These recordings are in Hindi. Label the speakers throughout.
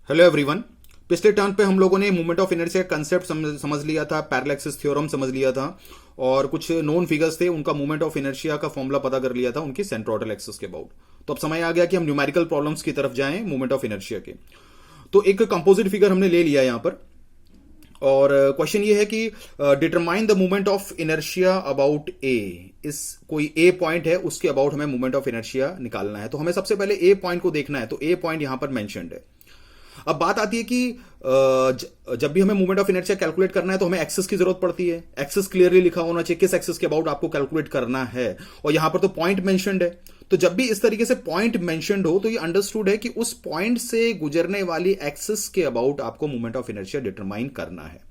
Speaker 1: Hello everyone. पिछले टर्न पे हम लोगों ने मूवमेंट ऑफ इनर्शिया का कंसेप्ट समझ लिया था, पैरेलल एक्सिस थ्योरम समझ लिया था और कुछ नोन फिगर्स थे उनका मूवमेंट ऑफ इनर्शिया का फॉर्मूला पता कर लिया था उनकी सेंट्रोइडल एक्सिस के अबाउट। तो अब समय आ गया कि हम न्यूमेरिकल प्रॉब्लम्स की तरफ जाएं मूवमेंट ऑफ इनर्शिया के। तो एक कंपोजिट फिगर हमने ले लिया यहां पर और क्वेश्चन ये है कि determine the movement of inertia about A. इस कोई ए पॉइंट है उसके अबाउट हमें मूवमेंट ऑफ इनर्शिया निकालना है। तो हमें सबसे पहले ए पॉइंट को देखना है। तो ए पॉइंट यहां पर मेंशन्ड है। अब बात आती है कि जब भी हमें मूवमेंट ऑफ इनर्शिया कैलकुलेट करना है तो हमें एक्सिस की जरूरत पड़ती है। एक्सिस क्लियरली लिखा होना चाहिए किस एक्सिस के अबाउट आपको कैलकुलेट करना है, और यहां पर तो पॉइंट मेंशन्ड है। तो जब भी इस तरीके से पॉइंट मेंशन्ड हो तो ये अंडरस्टूड है कि उस पॉइंट से गुजरने वाली एक्सिस के अबाउट आपको मूवमेंट ऑफ इनर्शिया डिटरमाइन करना है।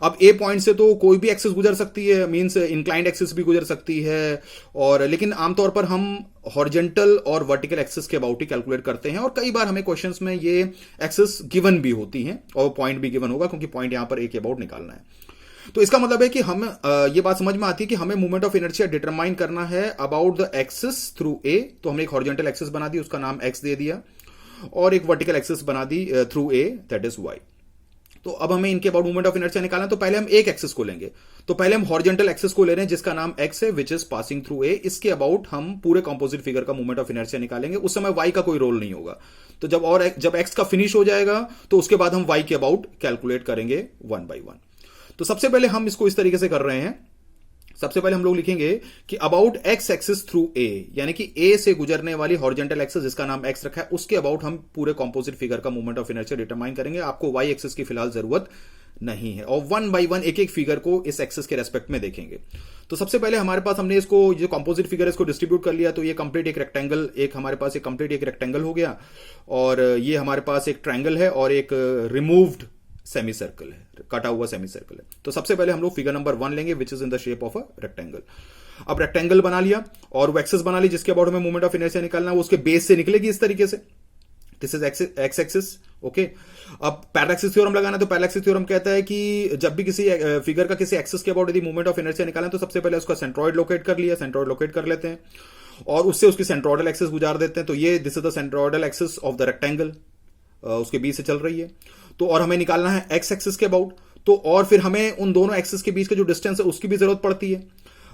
Speaker 1: अब ए पॉइंट से तो कोई भी एक्सिस गुजर सकती है, मींस इंक्लाइंड एक्सिस भी गुजर सकती है, और लेकिन आमतौर पर हम हॉरिजॉन्टल और वर्टिकल एक्सिस के अबाउट ही कैलकुलेट करते हैं। और कई बार हमें क्वेश्चंस में ये एक्सिस गिवन भी होती हैं और पॉइंट भी गिवन होगा, क्योंकि पॉइंट यहां पर ए के अबाउट निकालना है। तो इसका मतलब है कि हम ये बात समझ में आती है कि हमें मूवमेंट ऑफ इनर्शिया डिटरमाइन करना है about the axis through a. तो हमने एक हॉरिजॉन्टल एक्सिस बना दी, उसका नाम एक्स दे दिया, और एक वर्टिकल एक्सिस बना दी through A, that is Y. तो अब हमें इनके अबाउट मूवमेंट ऑफ इनर्शिया निकालना है। तो पहले हम एक एक्सिस को लेंगे। तो पहले हम हॉरिजॉन्टल एक्सिस को ले रहे हैं जिसका नाम एक्स है, which is passing through a. इसके अबाउट हम पूरे कंपोजिट फिगर का मूवमेंट ऑफ इनर्शिया निकालेंगे। उस समय वाई का कोई रोल नहीं होगा। तो जब एक्स का फिनिश हो जाएगा तो उसके बाद हम वाई के अबाउट कैलकुलेट करेंगे वन बाई वन। तो सबसे पहले हम इसको इस तरीके से कर रहे हैं। सबसे पहले हम लोग लिखेंगे कि about x axis through a, यानी कि ए से गुजरने वाली हॉरिजॉन्टल एक्सिस जिसका नाम एक्स रखा है उसके अबाउट हम पूरे कंपोजिट फिगर का मूवमेंट ऑफ इनर्शिया डिटरमाइन करेंगे। आपको वाई एक्सिस की फिलहाल जरूरत नहीं है, और वन बाई वन एक एक फिगर को इस एक्सिस के रेस्पेक्ट में देखेंगे। तो सबसे पहले हमारे पास हमने इसको जो कंपोजिट फिगर है इसको डिस्ट्रीब्यूट कर लिया। तो ये कंप्लीट एक रेक्टेंगल, एक हमारे पास एक कंप्लीट एक रेक्टेंगल हो गया, और ये हमारे पास एक ट्रायंगल है और एक रिमूव्ड सेमी सर्कल है, कटा हुआ सेमी सर्कल है। तो सबसे पहले हम लोग फिगर नंबर 1 लेंगे which is in the shape of a rectangle. अब रेक्टेंगल बना लिया और वो एक्सिस बना ली जिसके अबाउट हमें मूवमेंट ऑफ इनर्शिया निकालना है, वो उसके बेस से निकलेगी इस तरीके से। This is x axis, okay. अब पैरेलल एक्सिस थ्योरम लगाना है। तो पैरेलल एक्सिस थ्योरम कहता है कि जब भी किसी फिगर का किसी एक्सिस के अबाउट यदि मूवमेंट ऑफ इनर्शिया निकालना है तो सबसे पहले उसका सेंट्रॉइड लोकेट कर लिया, सेंट्रॉइड लोकेट कर लेते हैं और उससे उसकी सेंट्रॉइडल एक्सिस गुजार देते हैं। तो ये this is the centroidal axis of the rectangle, उसके बीच से चल रही है। तो और हमें निकालना है एक्स एक्सिस के अबाउट। तो और फिर हमें उन दोनों एक्सिस के बीच का जो डिस्टेंस है उसकी भी जरूरत पड़ती है।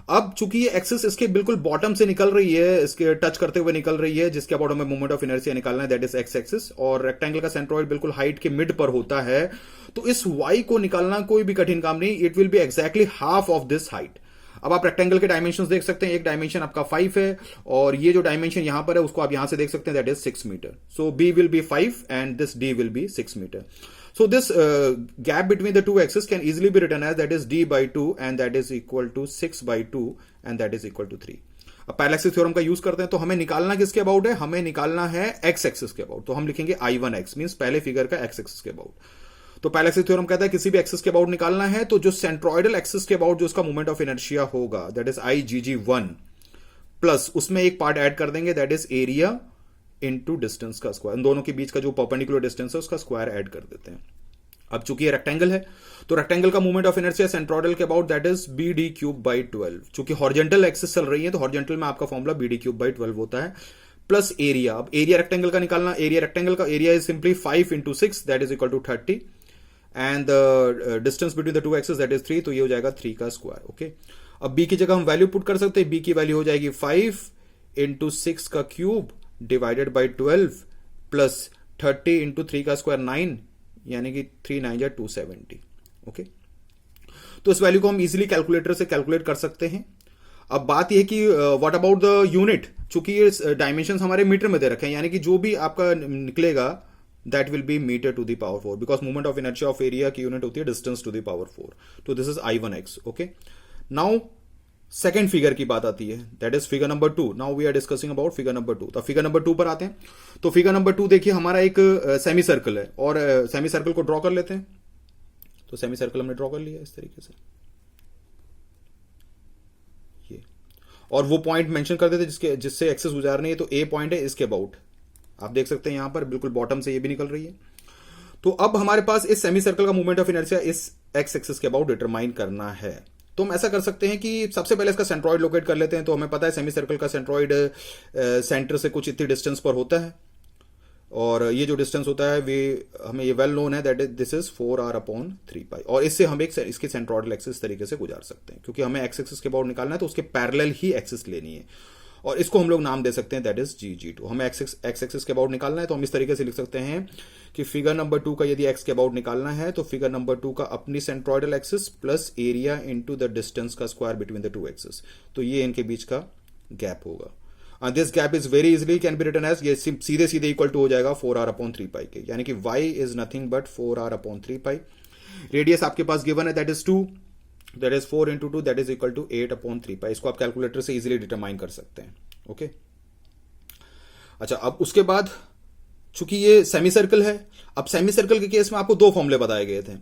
Speaker 1: अब चूंकि ये एक्सिस इसके बिल्कुल बॉटम से निकल रही है, इसके टच करते हुए निकल रही है, जिसके अबाउट हमें मूवमेंट ऑफ इनर्शिया निकालना है, दैट इज एक्स एक्सिस, और रेक्टेंगल का सेंट्रॉइड बिल्कुल हाइट के मिड पर होता है। तो इस वाई को निकालना कोई भी कठिन काम नहीं, it will be exactly half of this height. अब आप रेक्टेंगल के डायमेंशंस देख सकते हैं। एक डायमेंशन आपका 5 है और ये जो डायमेंशन यहां पर है उसको आप यहां से देख सकते हैं, that is 6 metre. So B will be 5 and this D will be 6 metre. So this gap between the two axes can easily be written as that is d by 2 and that is equal to 6 by 2 and that is equal to 3. अब पैरेलल एक्सिस थ्योरम का यूज करते हैं। तो हमें निकालना किसके अबाउट है? हमें निकालना है एक्स एक्सिस के अबाउट। तो हम लिखेंगे I1x मींस पहले फिगर का एक्स एक्सिस के अबाउट। तो पैरेलल एक्सिस थ्योरम कहता है किसी भी एक्सिस के अबाउट निकालना है तो जो सेंट्रॉइडल एक्सिस के अबाउट जो उसका मूवमेंट ऑफ इनर्शिया होगा दैट इज IgG1 प्लस उसमें एक पार्ट ऐड कर देंगे that is area into distance का स्क्वायर। इन दोनों के बीच का जो परपेंडिकुलर डिस्टेंस है उसका स्क्वायर ऐड कर देते हैं। अब चूंकि ये रेक्टेंगल है तो रेक्टेंगल का मूवमेंट ऑफ इनर्शिया सेंट्रॉइडल के about that is BD cube by 12। चूंकि हॉरिजॉन्टल एक्सिस चल रही है तो हॉरिजॉन्टल में आपका फॉर्मूला BD क्यूब बाई 12 होता है, प्लस एरिया। अब एरिया रेक्टेंगल का निकालना, एरिया रेक्टेंगल का area is simply 5 into 6 that is equal to 30 and the distance between the two axis that is 3। तो ये हो जाएगा 3 का स्क्वायर, ओके। अब बी की जगह हम वैल्यू पुट कर सकते हैं। बी की वैल्यू हो जाएगी 5 इंटू 6 का cube divided by 12 plus 30 into 3 का स्क्वायर 9, यानी कि 3 9 जा 270, ओके। तो इस वैल्यू को हम इजीली कैलकुलेटर से कैलकुलेट कर सकते हैं। अब बात यह है कि व्हाट अबाउट द यूनिट। चूंकि ये डायमेंशंस हमारे मीटर में दे रखे हैं, यानी कि जो भी आपका निकलेगा that will be metre to the power 4 because movement of inertia of area की यूनिट होती है डिस्टेंस टू द पावर 4। तो this is I1x, okay. Now second figure की बात आती है that is figure number 2। Now we are discussing about figure number 2। तो फिगर नंबर 2 पर आते हैं। तो फिगर नंबर 2 देखिए हमारा एक सेमी सर्कल है और सेमी सर्कल को ड्रॉ कर लेते हैं। तो सेमी सर्कल हमने ड्रॉ कर लिया इस तरीके से, ये, और वो पॉइंट मेंशन कर देते जिससे एक्सेस गुजारनी है। तो ए पॉइंट है इसके अबाउट, आप देख सकते हैं यहां पर बिल्कुल बॉटम से ये भी निकल रही है। तो अब हमारे पास इस सेमी सर्कल का मूवमेंट ऑफ इनर्शिया इस एक्स एक्सिस के अबाउट डिटरमाइन करना है। तो हम ऐसा कर सकते हैं कि सबसे पहले इसका सेंट्रॉइड लोकेट कर लेते हैं। तो हमें पता है सेमी सर्कल का सेंट्रॉइड सेंटर से कुछ इतनी डिस्टेंस पर होता है, और ये जो डिस्टेंस होता है वे हमें ये वेल नोन है, that is this is 4r/3π। और इससे हम एक इसके सेंट्रोइडल एक्सिस तरीके से गुजार सकते हैं, क्योंकि हमें एक्स एक्सिस के अबाउट निकालना है तो उसके पैरेलल ही एक्सिस लेनी है, और इसको हम लोग नाम दे सकते हैं दैट इज G2। हमें एक्स एक्सिस के अबाउट निकालना है तो हम इस तरीके से लिख सकते हैं कि फिगर नंबर 2 का यदि एक्स के अबाउट निकालना है तो फिगर नंबर 2 का अपनी centroidal axis plus area into the distance का square between the two axis, तो ये इनके बीच का गैप होगा। This gap is very easily can be written as, ये सीधे सीधे इक्वल टू हो जाएगा 4r/3π के, यानी कि y is nothing but 4r/3π। Radius आपके पास गिवन है that is 2, that is 4 into 2 that is equal to 8/3π। इसको आप कैलकुलेटर से इजिली डिटरमाइन कर सकते हैं। ओके अच्छा, अब उसके बाद चूंकि ये सेमी सर्कल है, अब सेमी सर्कल के केस में आपको दो फॉर्मूले बताए गए थे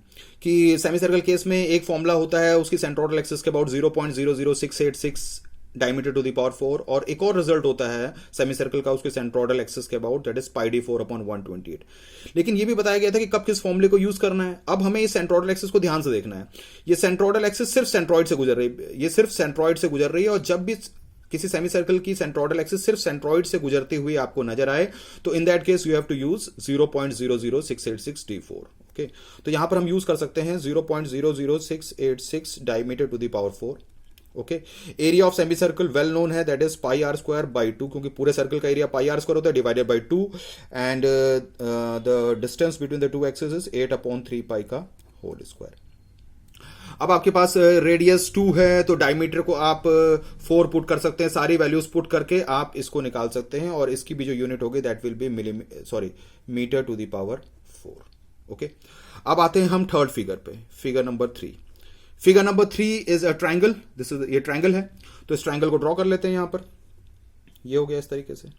Speaker 1: कि सेमी सर्कल केस में एक फॉर्मूला होता है उसकी सेंट्रोइडल एक्सिस के about 0.00686 diameter to the power 4, और एक और रिजल्ट होता है सेमी सर्कल का उसके सेंट्रोइडल एक्सिस के अबाउट दैट इज πd4/128। लेकिन ये भी बताया गया था कि कब किस फॉर्मूले को यूज करना है। अब हमें इस सेंट्रोइडल एक्सिस को ध्यान से देखना है। ये सेंट्रोइडल एक्सिस सिर्फ सेंट्रोइड से गुजर रही है, ये सिर्फ सेंट्रोइड से गुजर रही है, और जब भी किसी सेमी सर्कल की सेंट्रोइडल एक्सिस सिर्फ सेंट्रोइड से गुजरती हुई आपको नजर आए तो in that case you have to use 0.00686d4। Okay, तो यहां पर हम यूज कर सकते हैं 0.00686 diameter to the power 4। Okay, area of semi circle well known है दैट इज πr²/2, क्योंकि पूरे सर्कल का एरिया πr² होता है divided by 2, and the distance between the two axis is 8/3π का होल स्क्वायर। अब आपके पास रेडियस 2 है तो डायमीटर को आप 4 पुट कर सकते हैं, सारी वैल्यूज पुट करके आप इसको निकाल सकते हैं, और इसकी भी जो यूनिट होगी that will be metre to the power 4। Okay, अब आते हैं हम थर्ड फिगर पे, figure number 3। Figure number 3 is a triangle, this is ये ट्राइंगल है, तो इस ट्राइंगल को ड्रॉ कर लेते हैं। यहां पर ये हो गया इस तरीके से।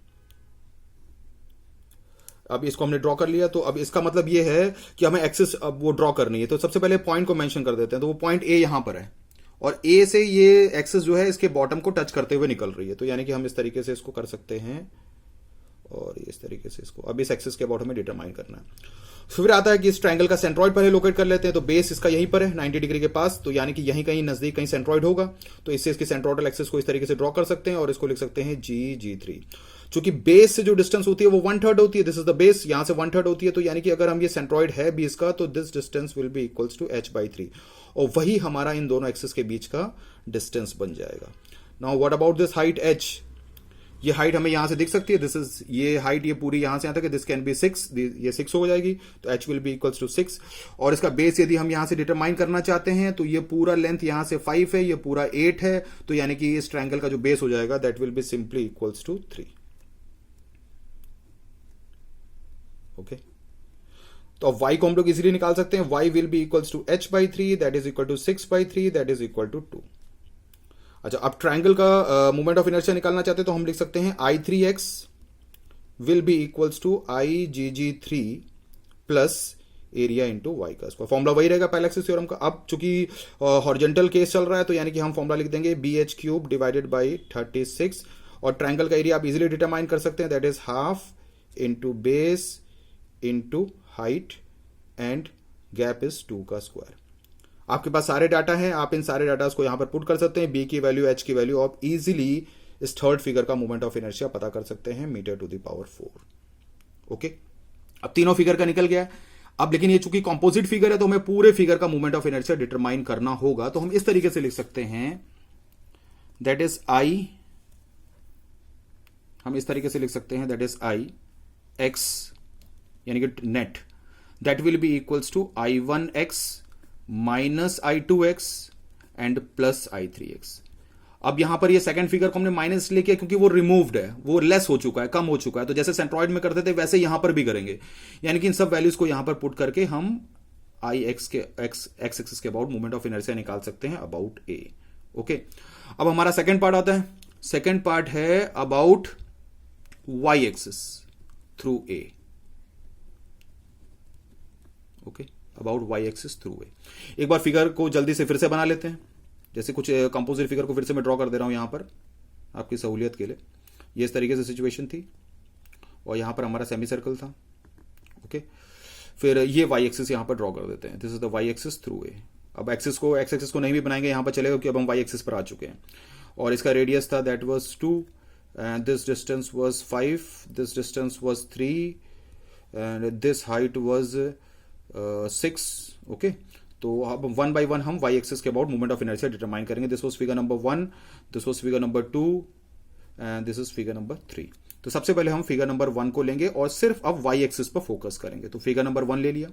Speaker 1: अब इसको हमने ड्रॉ कर लिया, तो अब इसका मतलब ये है कि हमें एक्सिस अब वो ड्रॉ करनी है, तो सबसे पहले पॉइंट को मेंशन कर देते हैं। तो वो पॉइंट ए यहां पर है, और ए से ये एक्सिस जो है इसके बॉटम को टच करते हुए निकल रही है, तो यानी कि हम इस तरीके से इसको कर सकते हैं, और इस तरीके से इसको अब इस एक्सिस के अबाउट हमें डिटरमाइन करना है। फिर आता है कि इस ट्राइंगल का सेंट्रॉइड पहले लोकेट कर लेते हैं, तो बेस इसका यहीं पर है 90 डिग्री के पास, तो यानी कि यहीं कहीं नजदीक कहीं सेंट्रॉइड होगा, तो इससे इसकी सेंट्रोइडल एक्सिस को इस तरीके से ड्रॉ कर सकते हैं, और इसको लिख सकते हैं G3। चूंकि बेस से जो डिस्टेंस होती है वो 1/3 होती है, दिस इज द बेस, यहां से 1/3 होती है, तो यानी कि अगर हम ये सेंट्रॉइड है भी इसका तो this distance will be equals to h/3, और वही हमारा इन दोनों एक्सिस के बीच का डिस्टेंस बन जाएगा। Now what about this height h? ये हाइट हमें यहां से दिख सकती है, दिस इज ये हाइट, ये पूरी यहां से यहां तक, दिस कैन बी 6, ये 6 हो जाएगी, तो h will be equals to 6। और इसका बेस यदि हम यहां से डिटरमाइन करना चाहते हैं तो ये पूरा लेंथ यहां से 5 है, ये पूरा 8 है, तो यानी कि इस ट्रायंगल का जो बेस हो जाएगा that will be simply equals to 3। Okay, तो अब y को हम लोग इजीली निकाल सकते हैं, y will be equals to h/3 that is equal to 6/3 that is equal to 2। अच्छा, अब ट्रायंगल का मोमेंट ऑफ इनर्शिया निकालना चाहते हैं तो हम लिख सकते हैं I3x will be equals to IgG3 plus area into Y का स्क्वायर। फॉर्मुला वही रहेगा पैरेलैक्सिस थ्योरम का। अब चूंकि हॉरिजॉन्टल केस चल रहा है तो यानी कि हम फॉर्मुला लिख देंगे BH³ डिवाइडेड बाई 36, और ट्रायंगल का एरिया आप इजीली डिटरमाइन कर सकते हैं, that is half into base into height and gap is 2 का स्क्वायर। आपके पास सारे डाटा हैं, आप इन सारे डाटा को यहां पर पुट कर सकते हैं, बी की वैल्यू, एच की वैल्यू, आप इजीली इस थर्ड फिगर का मोमेंट ऑफ इनर्शिया पता कर सकते हैं metre to the power 4। Okay, अब तीनों फिगर का निकल गया। अब लेकिन ये चूंकि कंपोजिट फिगर है तो हमें पूरे फिगर का मोमेंट ऑफ इनर्शिया डिटरमाइन करना होगा, तो हम इस तरीके से लिख सकते हैं दैट इज आई, हम इस तरीके से लिख सकते हैं दैट इज आई एक्स यानी कि net, that will be equals to I1x minus I2x and plus I3x। अब यहां पर ये सेकंड फिगर को हमने माइनस लेके क्योंकि वो रिमूव्ड है, वो लेस हो चुका है, कम हो चुका है, तो जैसे सेंट्रॉइड में करते थे वैसे यहां पर भी करेंगे, यानी कि इन सब वैल्यूज को यहां पर पुट करके हम IX के एक्स एक्सिस के अबाउट मोमेंट ऑफ इनर्शिया निकाल सकते हैं अबाउट A। ओके, अब हमारा सेकंड पार्ट आता है। सेकंड पार्ट है about Y axis through A। Okay, about Y axis through A। एक बार फिगर को जल्दी से फिर से बना लेते हैं, जैसे कुछ कंपोजिट फिगर को फिर से मैं ड्रॉ कर दे रहा हूं यहां पर आपकी सहूलियत के लिए। ये इस तरीके से सिचुएशन थी और यहां पर हमारा सेमी सर्कल था। ओके, फिर ये Y एक्सिस यहां पर ड्रॉ कर देते हैं, this is the Y axis through A। अब एक्सिस को एक्स एक्सिस को नहीं भी बनाएंगे यहां पर चलेगा क्योंकि अब हम Y एक्सिस पर आ चुके हैं, और इसका रेडियस था that was 2 and this distance was 5, this distance was 3 and this height was 6. Okay, तो अब वन बाय वन हम वाई एक्सिस के about movement of inertia determine करेंगे. This was figure number 1, this was figure number 2 and this is figure number 3. तो सबसे पहले हम फिगर नंबर 1 को लेंगे और सिर्फ अब वाई एक्सिस पर फोकस करेंगे. तो फिगर नंबर 1 ले लिया,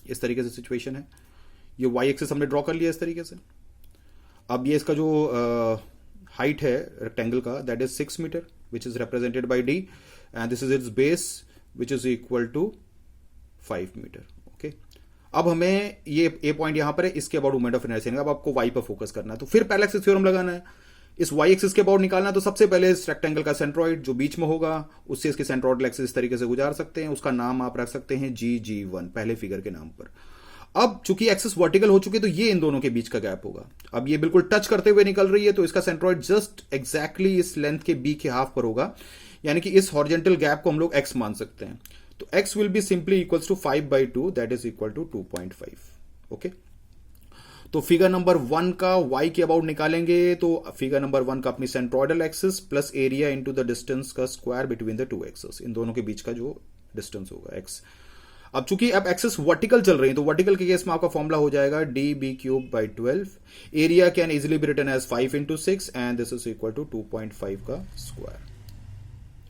Speaker 1: इस तरीके से सिचुएशन है. ये वाई एक्सिस हमने ड्रॉ कर लिया इस तरीके से. अब ये इसका जो हाइट है रेक्टेंगल का, that is 6 metre which is represented by D, and this is its base which is equal to 5 metre. Okay, अब हमें ये ए पॉइंट यहां पर है, इसके अबाउट मूवमेंट ऑफ इनर्शिया. अब आपको वाई पर फोकस करना है, तो फिर पैरेलल एक्सिस थ्योरम लगाना है. इस वाई एक्सिस के अबाउट निकालना है, तो सबसे पहले इस रेक्टेंगल का सेंट्रॉइड जो बीच में होगा उससे इसके सेंट्रोइडल एक्सिस इस तरीके से गुजार सकते हैं. उसका नाम आप रख सकते हैं GG1 पहले फिगर के नाम पर. अब चूंकि एक्सिस वर्टिकल हो चुकी है तो ये इन दोनों के बीच का गैप होगा. अब ये बिल्कुल टच करते हुए निकल रही है, तो इसका सेंट्रॉइड जस्ट एग्जैक्टली इस लेंथ के बी के हाफ पर होगा, यानी कि इस हॉरिजॉन्टल गैप को हम लोग x मान सकते हैं. तो x will be simply equals to 5/2, that is equal to 2.5. Okay, तो फिगर नंबर 1 का y के अबाउट निकालेंगे, तो फिगर नंबर 1 का अपनी centroidal axis plus area into the distance का square between the two axis, इन दोनों के बीच का जो डिस्टेंस होगा x. अब चूंकि अब एक्सिस वर्टिकल चल रही है, तो वर्टिकल के केस में आपका फॉर्मूला हो जाएगा db³/12. Area can easily be written as 5 × 6 and this is equal to 2.5 का square.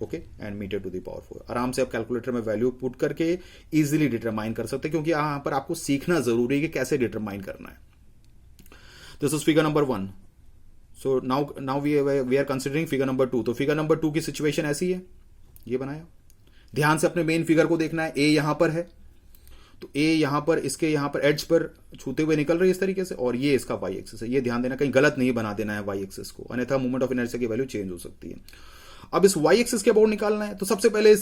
Speaker 1: Okay, and metre to the power 4. आराम से आप कैलकुलेटर में वैल्यू पुट करके इजीली डिटरमाइन कर सकते हैं, क्योंकि यहां पर आपको सीखना जरूरी है कि कैसे डिटरमाइन करना है. This is figure number 1. So now we are considering figure number 2. तो फिगर नंबर 2 की सिचुएशन ऐसी है, ये बनाया. ध्यान से अपने मेन फिगर को देखना है. ए यहां पर है, तो ए यहां पर इसके यहां पर एड्ज पर छूते हुए निकल रही है इस तरीके से, और ये इसका वाई एक्सिस है. ये ध्यान देना, कहीं गलत नहीं बना देना है वाई एक्सिस को, अन्यथा मूवमेंट ऑफ इनर्शिया की वैल्यू चेंज हो सकती है. अब इस वाई एक्सिस के अबाउट निकालना है, तो सबसे पहले इस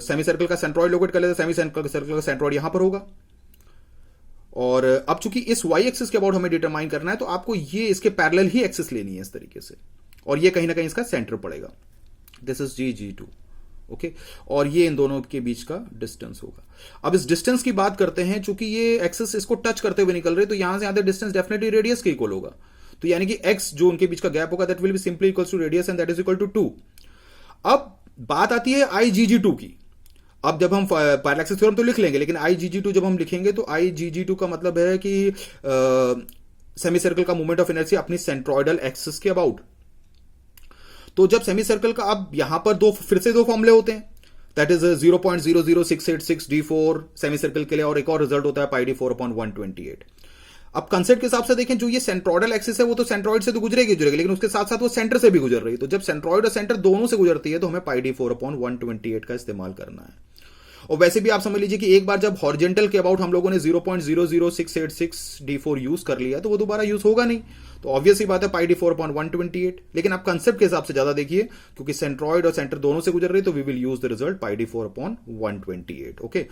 Speaker 1: सेमी सर्कल का सेंट्रॉइड लोकेट कर लेते हैं. सेमी सर्कल का सेंट्रॉइड यहां पर होगा, और अब चूंकि इस वाई एक्सिस के अबाउट हमें डिटरमाइन करना है, तो आपको ये इसके पैरेलल ही एक्सिस लेनी है इस तरीके से, और ये कहीं ना कहीं इसका सेंटर पड़ेगा. This is GG2. ओके, और ये इन दोनों के बीच का डिस्टेंस होगा. अब इस डिस्टेंस की बात करते हैं, चूंकि ये एक्सिस इसको टच करते हुए निकल रहे, तो यहां से यहां तक डिस्टेंस डेफिनेटली रेडियस के इक्वल होगा. तो यानी कि x जो उनके बीच का गैप होगा, that will be simply equal to radius and that is equal to 2. अब बात आती है IgG2 की. अब जब हम पैरेलल एक्सिस थ्योरम तो लिख लेंगे, लेकिन IgG2 जब हम लिखेंगे तो IgG2 का मतलब है कि सेमी सर्कल का मूवमेंट ऑफ इनर्शिया अपनी सेंट्रोइडल एक्सिस के अबाउट. तो जब सेमी सर्कल का अब यहां पर फिर से दो फॉर्मूले होते हैं, that is 0.00686 d4 semi circle के लिए, और एक और रिजल्ट होता है πd4/128. अब कंसेप्ट के हिसाब से देखें, जो ये सेंट्रोइडल एक्सिस है वो तो सेंट्रॉइड से तो गुजरेगी, लेकिन उसके साथ साथ वो सेंटर से भी गुजर रही है. तो जब सेंट्रॉइड और सेंटर दोनों से गुजरती है, तो हमें πd4/128 का इस्तेमाल करना है. और वैसे भी आप समझ लीजिए कि एक बार जब हॉरिजॉन्टल के अबाउट हम लोगों ने 0.00686 d4 यूज कर लिया, तो वो दोबारा यूज होगा नहीं. तो ऑब्वियस ही बात है πd4/128. लेकिन आप कंसेप्ट के हिसाब से ज्यादा देखिए, क्योंकि सेंट्रॉइड और सेंटर दोनों से गुजर रही है, तो we will use the result πd4/128. Okay,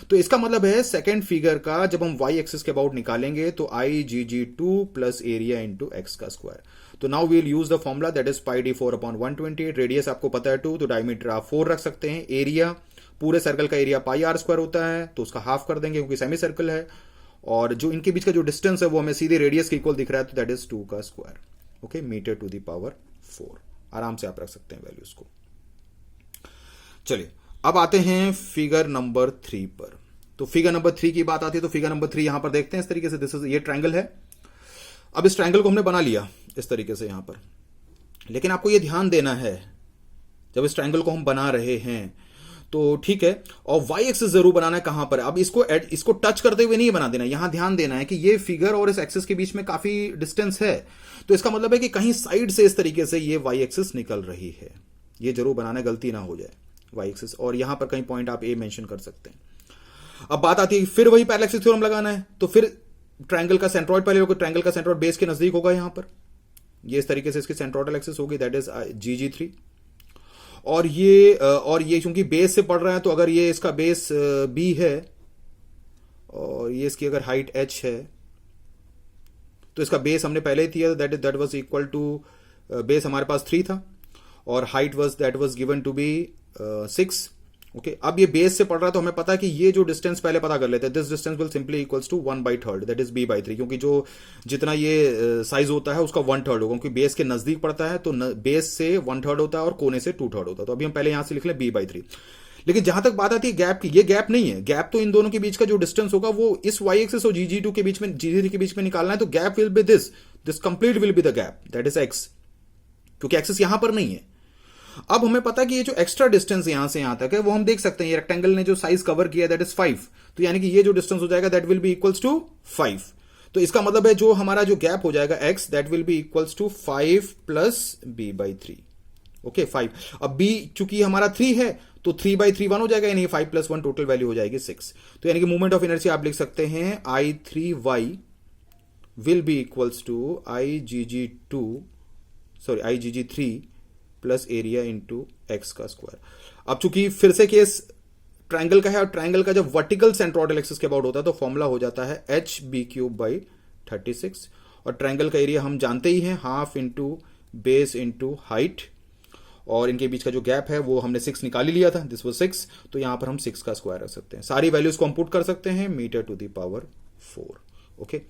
Speaker 1: तो इसका मतलब है सेकेंड फिगर का जब हम y एक्सिस के अबाउट निकालेंगे, तो IgG2 plus area into x का स्क्वायर. तो now we will use the formula, that is πd4/128. Radius आपको पता है 2, तो डायमीटर आप 4 रख सकते हैं. एरिया पूरे सर्कल का एरिया πr² होता है, तो उसका हाफ कर देंगे क्योंकि सेमी सर्कल है, और जो इनके बीच का जो डिस्टेंस है वो हमें सीधे रेडियस के इक्वल दिख रहा है, तो दैट इज 2 का square. Okay, metre to the power 4. आराम से आप रख सकते हैं वैल्यूज को. चलिए, अब आते हैं फिगर नंबर 3 पर. तो फिगर नंबर 3 की बात आती है, तो फिगर नंबर 3 यहां पर देखते हैं इस तरीके से. दिस इज, ये ट्रायंगल है. अब इस ट्रायंगल को हमने बना लिया इस तरीके से यहां पर, लेकिन आपको यह ध्यान देना है जब इस ट्रायंगल को हम बना रहे हैं, तो ठीक है, और वाई एक्सिस जरूर बनाना है. कहां पर? अब इसको टच करते हुए नहीं बना देना. यहां ध्यान देना है कि ये फिगर और इस एक्सिस के बीच में काफी डिस्टेंस है, तो इसका मतलब है कि कहीं साइड से इस तरीके से ये वाई एक्सिस निकल रही है. ये जरूर बनाना, गलती ना हो जाए वाई एक्सिस. और यहां पर कहीं पॉइंट आप ए मेंशन कर सकते हैं. अब बात आती है फिर वही पैरेलल एक्सिस थ्योरम लगाना है, तो फिर ट्रायंगल का सेंट्रॉइड पहले होगा. ट्रायंगल का सेंट्रॉइड बेस के नजदीक होगा यहां पर, ये इस तरीके से इसकी सेंट्रोइडल एक्सिस होगी, दैट इज GG3. और ये चूंकि बेस से पढ़ रहे हैं, तो अगर ये इसका बेस B है और ये इसकी अगर हाइट H है, तो इसका बेस हमने पहले ही दिया, that was equal to, base हमारे पास 3 था और height that was given to be 6. Okay, अब ये बेस से पढ़ रहा है, तो हमें पता है कि ये जो डिस्टेंस पहले पता कर लेते हैं. This distance will simply equals to 1/3, that is B/3, क्योंकि जो जितना ये साइज होता है उसका 1/3 होगा, क्योंकि बेस के नजदीक पड़ता है, तो बेस से 1/3 होता है और कोने से 2/3 होता है. तो अभी हम पहले यहां से लिख लें B/3. लेकिन जहां तक बात आती है गैप की, ये गैप नहीं है, गैप तो इन दोनों के बीच का जो डिस्टेंस होगा वो इस y एक्सिस और GG2 के बीच में, GG3 के बीच में निकालना है, तो gap will be this complete will be the gap, that is x, क्योंकि एक्सिस यहां पर नहीं है। अब हमें पता है कि ये जो एक्स्ट्रा डिस्टेंस यहां से यहां तक है वो हम देख सकते हैं, ये रेक्टेंगल ने जो साइज कवर किया दैट इज 5, तो यानी कि ये जो डिस्टेंस हो जाएगा that will be equals to 5। तो इसका मतलब है जो हमारा जो गैप हो जाएगा x that will be equals to 5 plus b/3। Okay 5, अब b चूंकि हमारा 3 है तो 3/3 1 हो जाएगा, यानी 5 + 1 टोटल वैल्यू हो जाएगी 6। तो यानी कि मोमेंट ऑफ इनर्शिया आप लिख सकते हैं I3y will be equals to IgG3 plus area into x का स्क्वायर। अब चूंकि फिर से केस ट्राइंगल का है और ट्राइंगल का जब वर्टिकल सेंट्रोइडल एक्सिस के अबाउट होता है तो फॉर्मूला हो जाता है HB³/36, और ट्राइंगल का एरिया हम जानते ही हैं, half into base into height, और इनके बीच का जो गैप है वो हमने 6 निकाल ही लिया था, दिस वाज 6, तो यहां पर हम 6 का स्क्वायर रख सकते हैं, सारी वैल्यूज को हम पुट कर सकते हैं m⁴। ओके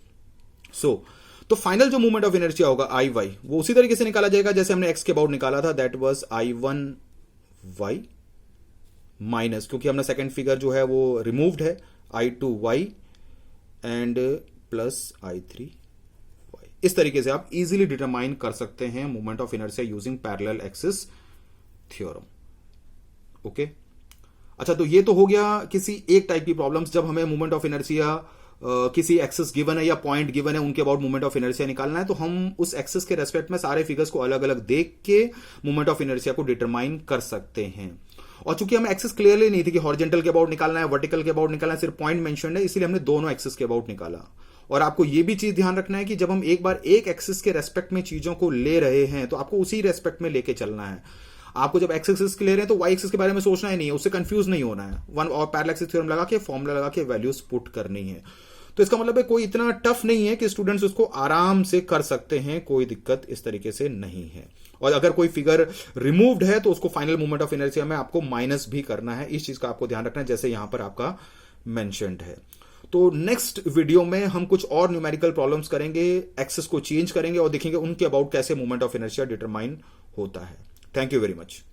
Speaker 1: सो तो फाइनल जो मूवमेंट ऑफ इनर्शिया होगा Iy वो उसी तरीके से निकाला जाएगा जैसे हमने x के अबाउट निकाला था, दैट वाज I1y माइनस, क्योंकि हमने सेकंड फिगर जो है वो रिमूव्ड है, I2y एंड प्लस I3y। इस तरीके से आप इजीली डिटरमाइन कर सकते हैं movement of inertia using parallel axis theorem. Okay अच्छा, तो ये तो हो गया किसी एक टाइप की प्रॉब्लम्स जब हमें मूवमेंट ऑफ इनर्शिया किसी एक्सिस गिवन है या पॉइंट गिवन है उनके अबाउट मूवमेंट ऑफ इनर्शिया निकालना है, तो हम उस एक्सिस के रेस्पेक्ट में सारे फिगर्स को अलग अलग देख के मूवमेंट ऑफ इनर्शिया को डिटरमाइन कर सकते हैं। और चूंकि हमें एक्सिस क्लियरली नहीं थी कि हॉरिजॉन्टल के अबाउट निकालना है, वर्टिकल के अबाउट निकालना है, सिर्फ पॉइंट मेंशन है, इसलिए हमने दोनों एक्सिस के अबाउट निकाला। और आपको यह भी चीज ध्यान रखना है कि जब हम एक बार एक एक्सिस के रेस्पेक्ट में चीजों को ले रहे हैं तो आपको उसी रेस्पेक्ट में लेके चलना है। आपको जब एक्स एक्सिस के ले रहे हैं तो वाई एक्सिस के बारे में सोचना ही नहीं है, उससे कंफ्यूज नहीं होना है, वन और पैरेलल एक्सिस थ्योरम लगा के फॉर्मूला लगा के वैल्यूज पुट करनी है। तो इसका मतलब है कोई इतना टफ नहीं है कि स्टूडेंट्स उसको आराम से कर सकते हैं, कोई दिक्कत इस तरीके से नहीं है। और अगर कोई फिगर रिमूव्ड है तो उसको फाइनल मूवमेंट ऑफ इनर्शिया में आपको माइनस भी करना है, इस चीज का आपको ध्यान रखना है जैसे यहां पर आपका मेंशन्ड है। तो नेक्स्ट वीडियो में हम कुछ और न्यूमेरिकल प्रॉब्लम्स करेंगे, एक्सिस को चेंज करेंगे और देखेंगे उनके अबाउट कैसे मूवमेंट ऑफ इनर्शिया डिटरमाइन होता है। Thank you very much.